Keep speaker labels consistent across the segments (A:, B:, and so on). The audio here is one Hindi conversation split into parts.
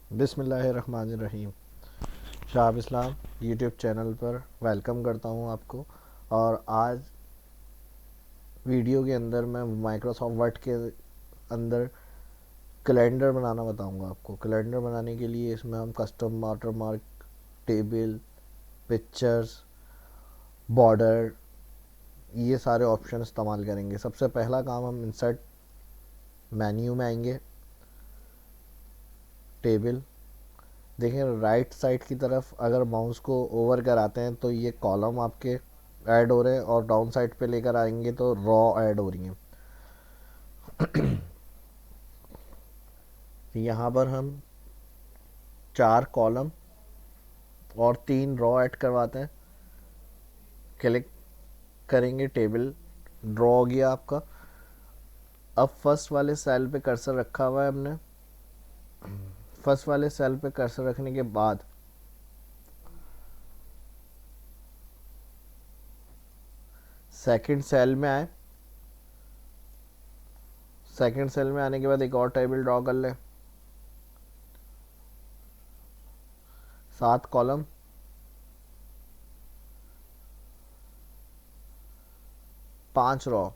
A: बिस्मिल्लाहिर्रहमानिर्रहीम। शाह इस्लाम यूट्यूब चैनल पर वेलकम करता हूं आपको। और आज वीडियो के अंदर मैं माइक्रोसॉफ्ट वर्ड के अंदर कैलेंडर बनाना बताऊंगा आपको। कैलेंडर बनाने के लिए इसमें हम custom watermark, table, pictures, border, ये सारे ऑप्शन इस्तेमाल करेंगे। सबसे पहला काम हम इंसर्ट मेन्यू में आएंगे। टेबल देखें, राइट साइड की तरफ अगर माउस को ओवर कराते हैं तो ये कॉलम आपके ऐड हो रहे हैं, और डाउन साइड पे लेकर आएंगे तो रॉ ऐड हो रही हैं। यहाँ पर हम 4 कॉलम और 3 रॉ ऐड करवाते हैं। क्लिक करेंगे, टेबल ड्रॉ हो गया आपका। अब फर्स्ट वाले सेल पे कर्सर रखा हुआ है हमने। फर्स्ट वाले सेल पे कर्सर रखने के बाद सेकंड सेल में आए। सेकंड सेल में आने के बाद एक और टेबल ड्रॉ कर लें। 7 कॉलम, 5 रॉ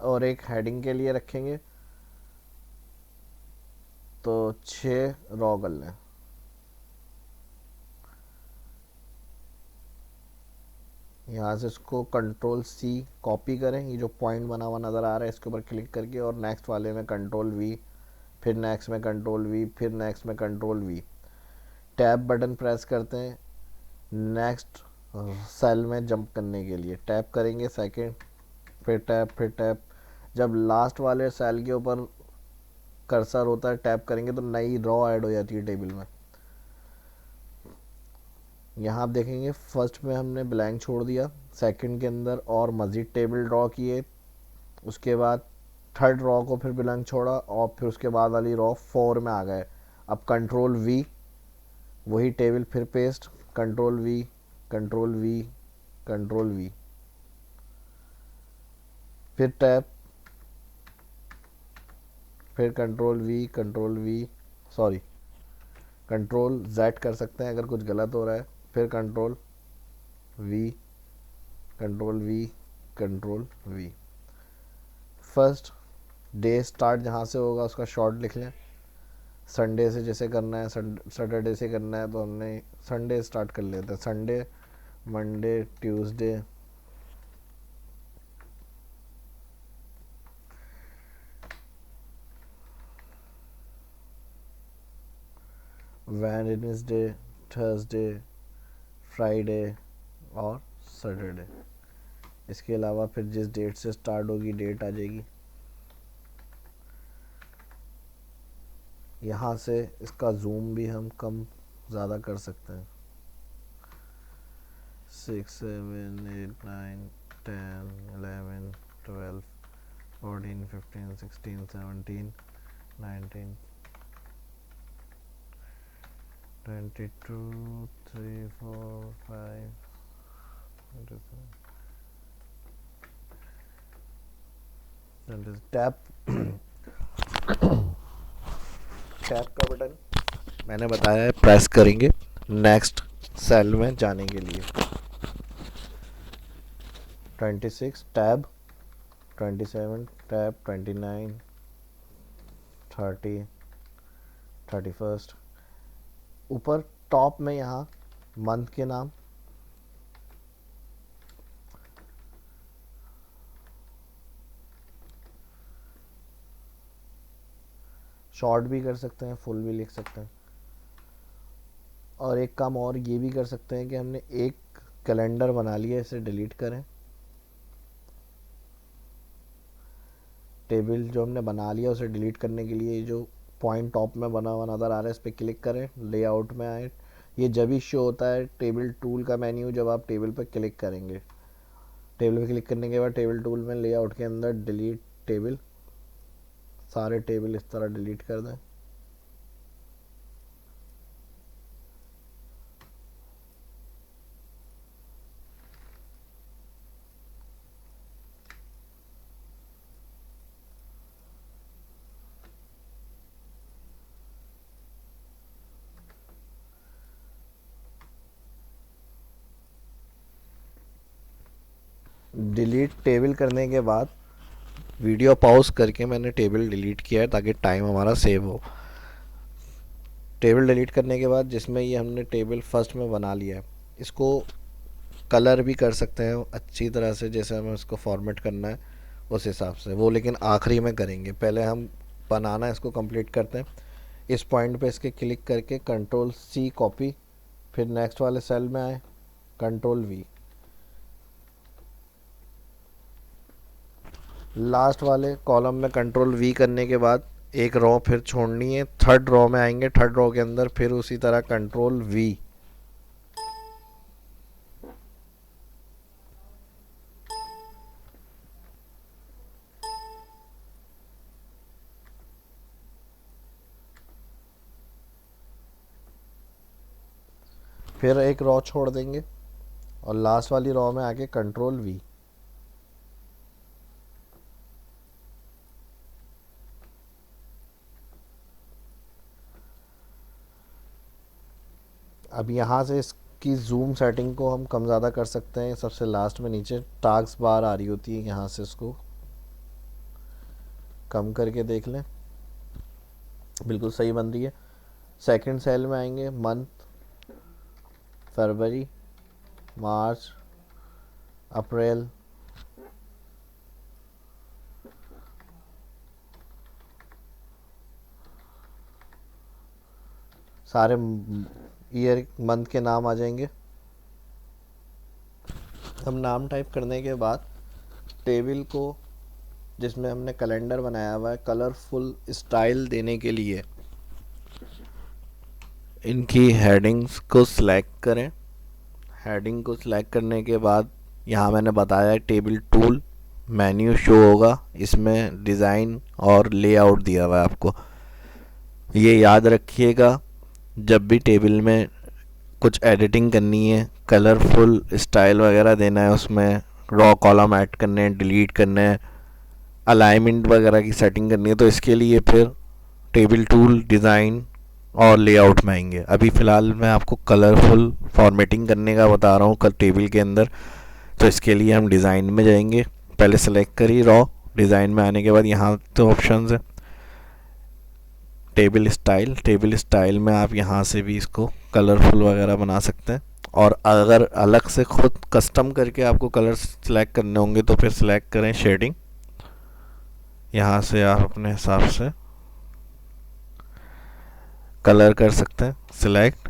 A: और एक हेडिंग के लिए रखेंगे तो 6 रॉ कर लें। यहाँ से इसको कंट्रोल सी कॉपी करें। ये जो पॉइंट बना हुआ नज़र आ रहा है इसके ऊपर क्लिक करके, और नेक्स्ट वाले में कंट्रोल वी, फिर नेक्स्ट में कंट्रोल वी, फिर नेक्स्ट में control we. Tab button press करते हैं नेक्स्ट सेल में जंप करने के लिए। टैप करेंगे सेकंड, फिर टैप, फिर टैप। जब लास्ट वाले सेल के ऊपर कर्सर होता है टैप करेंगे तो नई रॉ ऐड हो जाती है टेबल में। यहाँ आप देखेंगे फर्स्ट में हमने ब्लैंक छोड़ दिया, सेकंड के अंदर और मज़ीद टेबल ड्रॉ किए। उसके बाद थर्ड रॉ को फिर ब्लैंक छोड़ा, और फिर उसके बाद वाली रॉ 4 में आ गए। अब कंट्रोल वी, वही टेबल फिर paste, control we, control we, control we, फिर टैप, फिर control we, control we, sorry control Z कर सकते हैं अगर कुछ गलत हो रहा है। फिर control we, control we, control we. First day start जहाँ से होगा उसका शॉर्ट लिख लें। संडे से जैसे करना है, सैटरडे से करना है तो हमने संडे स्टार्ट कर लेते हैं। Sunday, Monday, Tuesday, Wednesday, Thursday, Friday और सैटरडे। इसके अलावा फिर जिस डेट से स्टार्ट होगी डेट आ जाएगी। यहाँ से इसका जूम भी हम कम ज़्यादा कर सकते हैं। 6, 7, 8, 9, 10, 11, 12, 14, 15, 16, 17, 19, 22, 3, 4, 5, 27। टैप टैप का बटन मैंने बताया है प्रेस करेंगे नेक्स्ट सेल में जाने के लिए। 26 टैब, 27 टैब, 29, 30, 31। ऊपर टॉप में यहाँ मंथ के नाम, शॉर्ट भी कर सकते हैं, फुल भी लिख सकते हैं। और एक काम और ये भी कर सकते हैं कि हमने एक कैलेंडर बना लिया, इसे डिलीट करें। टेबल जो हमने बना लिया उसे डिलीट करने के लिए जो पॉइंट टॉप में बना हुआ नज़र आ रहा है इस पर क्लिक करें, लेआउट में आए। ये जब ही शो होता है टेबल टूल का मेन्यू जब आप टेबल पर क्लिक करेंगे। टेबल पे क्लिक करने के बाद टेबल टूल में लेआउट के अंदर डिलीट टेबल, सारे टेबल इस तरह डिलीट कर दें। डिलीट टेबल करने के बाद वीडियो पॉज करके मैंने टेबल डिलीट किया है ताकि टाइम हमारा सेव हो। टेबल डिलीट करने के बाद जिसमें ये हमने टेबल फर्स्ट में बना लिया है, इसको कलर भी कर सकते हैं अच्छी तरह से, जैसे हमें उसको फॉर्मेट करना है उस हिसाब से, वो लेकिन आखिरी में करेंगे। पहले हम बनाना इसको कंप्लीट करते हैं। इस पॉइंट पे इसके क्लिक करके कंट्रोल सी कॉपी, फिर नेक्स्ट वाले सेल में आए, कंट्रोल वी, लास्ट वाले कॉलम में कंट्रोल वी करने के बाद एक रो फिर छोड़नी है, थर्ड रो में आएंगे, थर्ड रो के अंदर फिर उसी तरह कंट्रोल वी, फिर एक रो छोड़ देंगे और लास्ट वाली रो में आके कंट्रोल वी। अब यहाँ से इसकी जूम सेटिंग को हम कम ज़्यादा कर सकते हैं। सबसे लास्ट में नीचे टास्क बार आ रही होती है, यहाँ से इसको कम करके देख लें, बिल्कुल सही बन रही है। सेकंड सेल में आएंगे, मंथ, फरवरी, मार्च, अप्रैल, सारे ईयर मंथ के नाम आ जाएंगे। हम नाम टाइप करने के बाद टेबल को जिसमें हमने कैलेंडर बनाया हुआ है, कलरफुल स्टाइल देने के लिए इनकी हेडिंग्स को सिलेक्ट करें। हेडिंग को सिलेक्ट करने के बाद यहाँ मैंने बताया टेबल टूल मेन्यू शो होगा, इसमें डिज़ाइन और लेआउट दिया हुआ है आपको। ये याद रखिएगा, जब भी टेबल में कुछ एडिटिंग करनी है, कलरफुल स्टाइल वगैरह देना है, उसमें रॉ कॉलम ऐड करने हैं, डिलीट करने हैं, अलाइनमेंट वगैरह की सेटिंग करनी है, तो इसके लिए फिर टेबल टूल, डिज़ाइन और लेआउट में आएंगे। अभी फ़िलहाल मैं आपको कलरफुल फॉर्मेटिंग करने का बता रहा हूँ टेबल के अंदर, तो इसके लिए हम डिज़ाइन में जाएंगे। पहले सेलेक्ट करिए रॉ, डिज़ाइन में आने के बाद यहाँ तो ऑप्शंस है, टेबल स्टाइल। टेबल स्टाइल में आप यहाँ से भी इसको कलरफुल वगैरह बना सकते हैं, और अगर अलग से खुद कस्टम करके आपको कलर सेलेक्ट करने होंगे तो फिर सेलेक्ट करें शेडिंग। यहाँ से आप अपने हिसाब से कलर कर सकते हैं सिलेक्ट।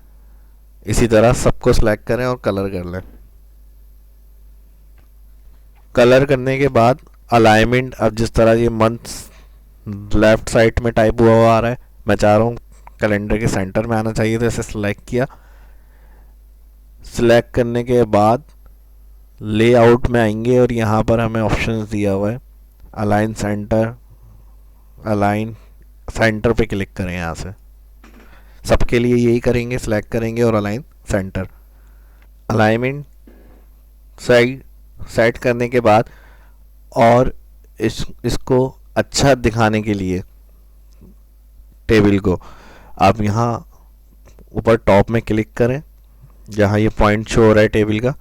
A: इसी तरह सबको सिलेक्ट करें और कलर कर लें। कलर करने के बाद अलाइनमेंट, अब जिस तरह ये मंथ लेफ्ट साइड में टाइप हुआ आ रहा है, मैं चाह रहा हूँ कैलेंडर के सेंटर में आना चाहिए, तो इसे सिलेक्ट किया। सिलेक्ट करने के बाद लेआउट में आएंगे और यहाँ पर हमें ऑप्शंस दिया हुआ है, अलाइन सेंटर, अलाइन सेंटर पे क्लिक करें। यहाँ से सबके लिए यही करेंगे, सिलेक्ट करेंगे और अलाइन सेंटर। अलाइनमेंट सेट करने के बाद और इसको अच्छा दिखाने के लिए टेबल को आप यहाँ ऊपर टॉप में क्लिक करें, जहाँ ये पॉइंट शो हो रहा है टेबल का,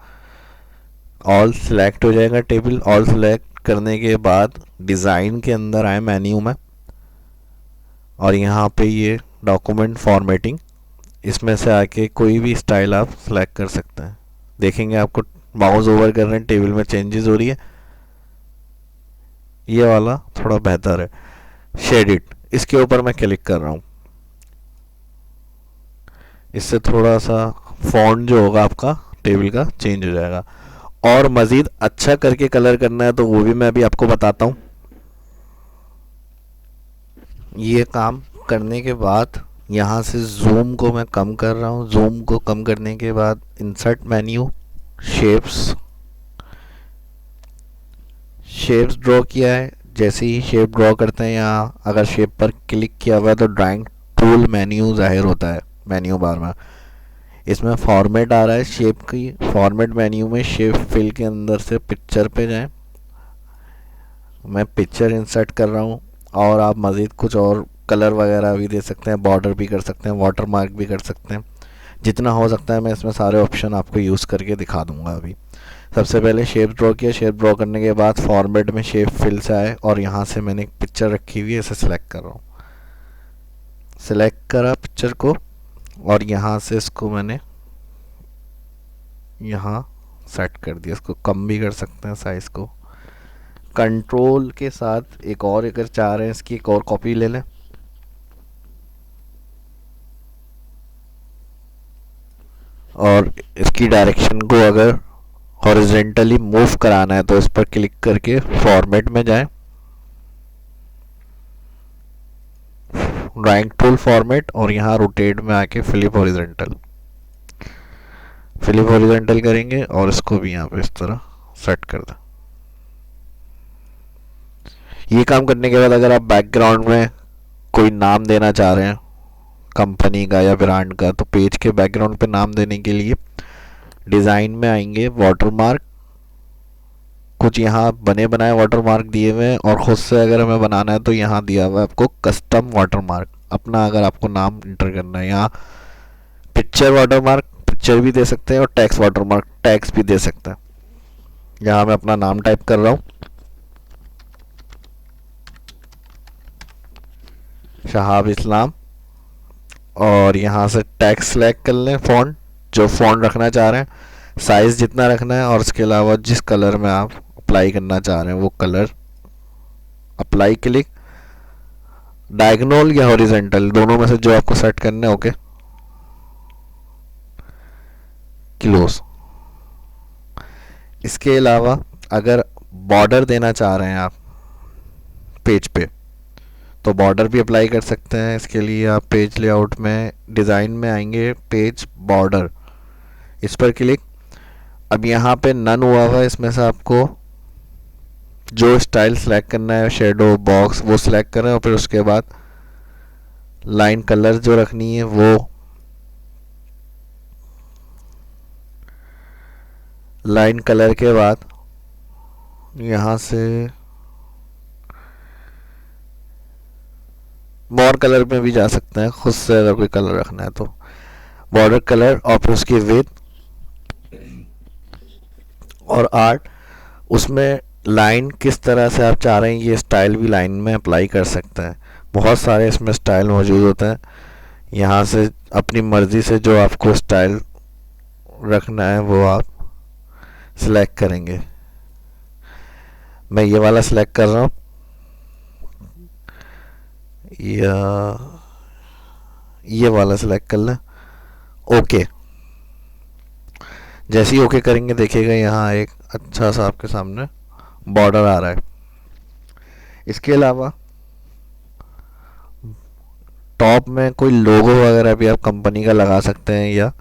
A: ऑल सिलेक्ट हो जाएगा टेबल। ऑल सिलेक्ट करने के बाद डिज़ाइन के अंदर आए मेन्यू में, और यहाँ पे ये डॉक्यूमेंट फॉर्मेटिंग, इसमें से आके कोई भी स्टाइल आप सिलेक्ट कर सकते हैं। देखेंगे आपको माउस ओवर कर रहे हैं, टेबल में चेंजेस हो रही है, ये वाला थोड़ा बेहतर है। शेडिट, इसके ऊपर मैं क्लिक कर रहा हूँ, इससे थोड़ा सा फॉन्ट जो होगा आपका टेबल का चेंज हो जाएगा। और मज़ीद अच्छा करके कलर करना है तो वो भी मैं अभी आपको बताता हूँ। ये काम करने के बाद यहाँ से जूम को मैं कम कर रहा हूँ। जूम को कम करने के बाद इंसर्ट मेन्यू, शेप्स ड्रॉ किया है। जैसे ही शेप ड्रॉ करते हैं, यहाँ अगर शेप पर क्लिक किया हुआ है तो ड्राइंग टूल मेन्यू ज़ाहिर होता है मेन्यू बार में। इसमें फॉर्मेट आ रहा है शेप की, फॉर्मेट मेन्यू में शेप फिल के अंदर से पिक्चर पे जाएं। मैं पिक्चर इंसर्ट कर रहा हूँ, और आप मज़ीद कुछ और कलर वगैरह भी दे सकते हैं, बॉर्डर भी कर सकते हैं, वाटर मार्क भी कर सकते हैं, जितना हो सकता है मैं इसमें सारे ऑप्शन आपको यूज़ करके दिखा दूंगा। अभी सबसे पहले शेप ड्रॉ किया, शेप ड्रॉ करने के बाद फॉर्मेट में शेप फिल से आए और यहाँ से मैंने एक पिक्चर रखी हुई है, इसे सिलेक्ट कर रहा हूँ। सिलेक्ट करा पिक्चर को और यहाँ से इसको मैंने यहाँ सेट कर दिया। इसको कम भी कर सकते हैं साइज़ को। कंट्रोल के साथ एक और अगर चाह रहे हैं इसकी एक और कॉपी ले लें, और इसकी डायरेक्शन को अगर हॉरिजॉन्टली मूव कराना है तो इस पर क्लिक करके फॉर्मेट में जाएं, ड्राइंग टूल फॉर्मेट, और यहाँ रोटेट में आके फ्लिप हॉरिजॉन्टल करेंगे और इसको भी यहाँ पे इस तरह सेट कर दें। ये काम करने के बाद अगर आप बैकग्राउंड में कोई नाम देना चाह रहे हैं कंपनी का या ब्रांड का, तो पेज के बैकग्राउंड पे नाम देने के लिए डिज़ाइन में आएंगे, वाटरमार्क, कुछ यहाँ बने बनाए वाटरमार्क दिए हुए हैं, और खुद से अगर हमें बनाना है तो यहाँ दिया हुआ है आपको कस्टम वाटरमार्क, अपना अगर आपको नाम इंटर करना है। यहाँ पिक्चर वाटरमार्क, पिक्चर भी दे सकते हैं, और टेक्स्ट वाटरमार्क, टेक्स्ट भी दे सकते हैं। यहाँ मैं अपना नाम टाइप कर रहा हूँ, शहाब इस्लाम, और यहाँ से टेक्स्ट सेलेक्ट कर लें, फ़ॉन्ट जो फ़ॉन्ट रखना चाह रहे हैं, साइज़ जितना रखना है, और इसके अलावा जिस कलर में आप अप्लाई करना चाह रहे हैं वो कलर, अप्लाई क्लिक, डायगोनल या हॉरिजॉन्टल दोनों में से जो आपको सेट करना है, ओके, क्लोज। इसके अलावा अगर बॉर्डर देना चाह रहे हैं आप पेज पे तो बॉर्डर भी अप्लाई कर सकते हैं। इसके लिए आप पेज लेआउट में डिज़ाइन में आएंगे, पेज बॉर्डर, इस पर क्लिक। अब यहाँ पे नन हुआ हुआ है, इसमें से आपको जो स्टाइल सेलेक्ट करना है, शेडो बॉक्स, वो सिलेक्ट करें, और फिर उसके बाद लाइन कलर जो रखनी है वो लाइन कलर के बाद यहाँ से मोर कलर में भी जा सकते हैं, खुद से अगर कोई कलर रखना है तो बॉर्डर कलर, और फिर उसकी विड्थ और आर्ट, उसमें लाइन किस तरह से आप चाह रहे हैं ये स्टाइल भी लाइन में अप्लाई कर सकते हैं। बहुत सारे इसमें स्टाइल मौजूद होते हैं, यहाँ से अपनी मर्ज़ी से जो आपको स्टाइल रखना है वो आप सिलेक्ट करेंगे। मैं ये वाला सिलेक्ट कर रहा हूँ, या ये वाला सिलेक्ट कर लें, ओके। जैसे ही ओके करेंगे देखिएगा यहाँ एक अच्छा सा आपके सामने बॉर्डर आ रहा है। इसके अलावा टॉप में कोई लोगो वगैरह भी आप कंपनी का लगा सकते हैं, या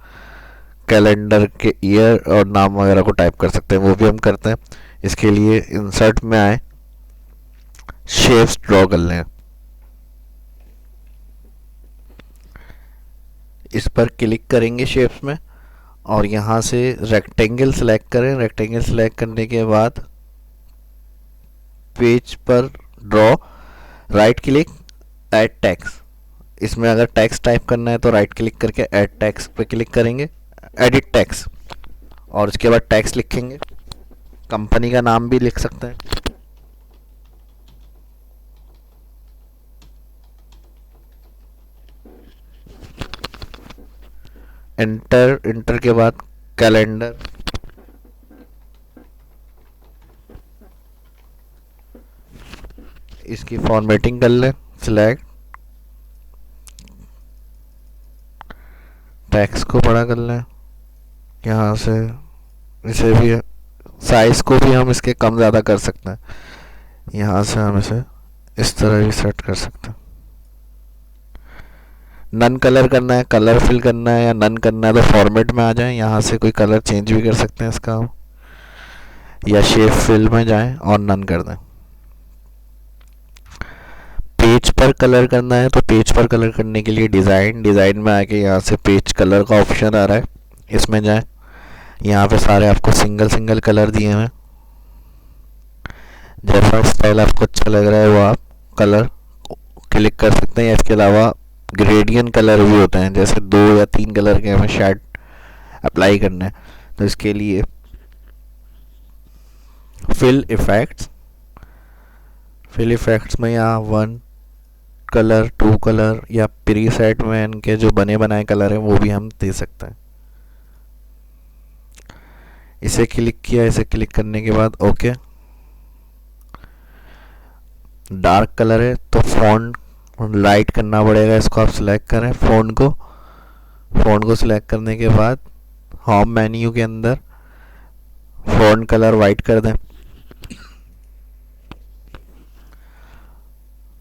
A: कैलेंडर के ईयर और नाम वगैरह को टाइप कर सकते हैं, वो भी हम करते हैं। इसके लिए इंसर्ट में आए, शेप्स ड्रॉ कर लें, इस पर क्लिक करेंगे शेप्स में, और यहाँ से रेक्टेंगल सेलेक्ट करें। रेक्टेंगल सेलेक्ट करने के बाद पेज पर draw, right click, add text. इसमें अगर टेक्स्ट टाइप करना है तो राइट क्लिक करके ऐड टेक्स्ट पे क्लिक करेंगे, एडिट टेक्स्ट, और उसके बाद टेक्स्ट लिखेंगे, कंपनी का नाम भी लिख सकते हैं। इंटर के बाद कैलेंडर, इसकी फॉर्मेटिंग कर लें, सिलेक्ट, टेक्स्ट को बड़ा कर लें, यहाँ से इसे भी साइज़ को भी हम इसके कम ज़्यादा कर सकते हैं, यहाँ से हम इसे इस तरह भी सेट कर सकते हैं। नन कलर करना है, कलर फिल करना है या नन करना है तो फॉर्मेट में आ जाएं, यहाँ से कोई कलर चेंज भी कर सकते हैं इसका, या शेप फिल में जाएं और नन कर दें। पेज पर कलर करना है तो पेज पर कलर करने के लिए डिज़ाइन में आके यहाँ से पेज कलर का ऑप्शन आ रहा है, इसमें जाएं। यहाँ पे सारे आपको सिंगल कलर दिए हैं, जैसा स्टाइल आपको अच्छा लग रहा है वो आप कलर क्लिक कर सकते हैं। इसके अलावा ग्रेडियंट कलर भी होते हैं, जैसे 2 या 3 कलर के हमें शेड अप्लाई करना है तो इसके लिए फिल इफेक्ट्स। फिल इफेक्ट्स में यहाँ 1 कलर, 2 कलर या प्री सेट में इनके जो बने बनाए कलर हैं वो भी हम दे सकते हैं। इसे क्लिक किया, इसे क्लिक करने के बाद ओके। डार्क कलर है तो फॉन्ट लाइट करना पड़ेगा, इसको आप सिलेक्ट करें फ़ॉन्ट को सिलेक्ट करने के बाद होम मेन्यू के अंदर फ़ॉन्ट कलर वाइट कर दें।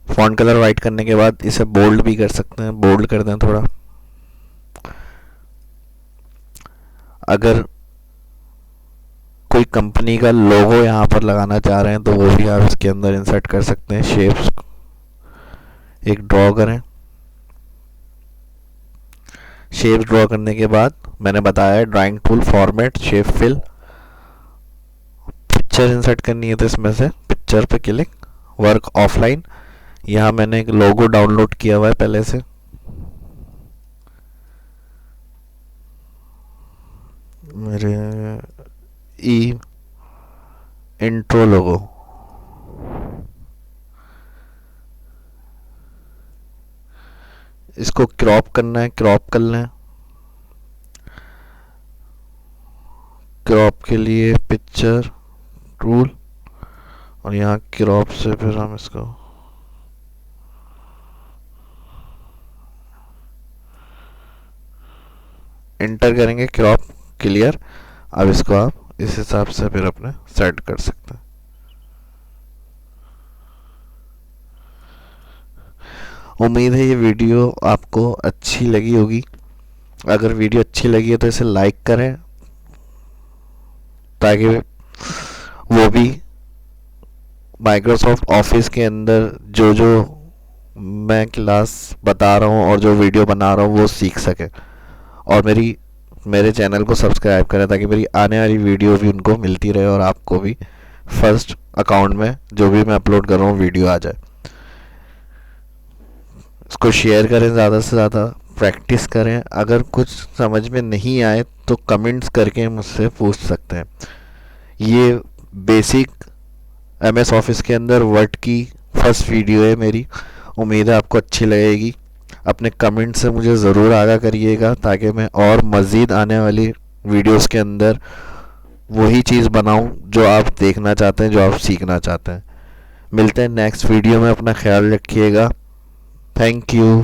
A: फ़ॉन्ट कलर वाइट करने के बाद इसे बोल्ड भी कर सकते हैं, बोल्ड कर दें थोड़ा। अगर कोई कंपनी का लोगो यहाँ पर लगाना चाह रहे हैं तो वो भी आप इसके अंदर इंसर्ट कर सकते हैं। शेप्स एक ड्रॉ करें। शेप ड्रॉ करने के बाद मैंने बताया drawing tool, format, shape fill. Picture insert करनी है तो इसमें से पिक्चर पे क्लिक, वर्क ऑफलाइन। यहाँ मैंने एक लोगो डाउनलोड किया हुआ है पहले से, मेरे इंट्रो लोगो। इसको क्रॉप करना है, क्रॉप कर लें। क्रॉप के लिए पिक्चर टूल और यहाँ क्रॉप से फिर हम इसको एंटर करेंगे, क्रॉप क्लियर। अब इसको आप इस हिसाब से फिर अपने सेट कर सकते हैं। उम्मीद है ये वीडियो आपको अच्छी लगी होगी। अगर वीडियो अच्छी लगी है तो इसे लाइक करें ताकि वो भी माइक्रोसॉफ्ट ऑफिस के अंदर जो जो मैं क्लास बता रहा हूँ और जो वीडियो बना रहा हूँ वो सीख सके, और मेरे चैनल को सब्सक्राइब करें ताकि मेरी आने वाली वीडियो भी उनको मिलती रहे और आपको भी फर्स्ट अकाउंट में जो भी मैं अपलोड कर रहा हूँ वीडियो आ जाए। इसको शेयर करें, ज़्यादा से ज़्यादा प्रैक्टिस करें। अगर कुछ समझ में नहीं आए तो कमेंट्स करके मुझसे पूछ सकते हैं। ये बेसिक MS ऑफिस के अंदर वर्ड की फर्स्ट वीडियो है मेरी। उम्मीद है आपको अच्छी लगेगी। अपने कमेंट से मुझे ज़रूर आगाह करिएगा ताकि मैं और मज़ीद आने वाली वीडियोस के अंदर वही चीज़ बनाऊं जो आप देखना चाहते हैं, जो आप सीखना चाहते हैं। मिलते हैं नेक्स्ट वीडियो में। अपना ख्याल रखिएगा। Thank you.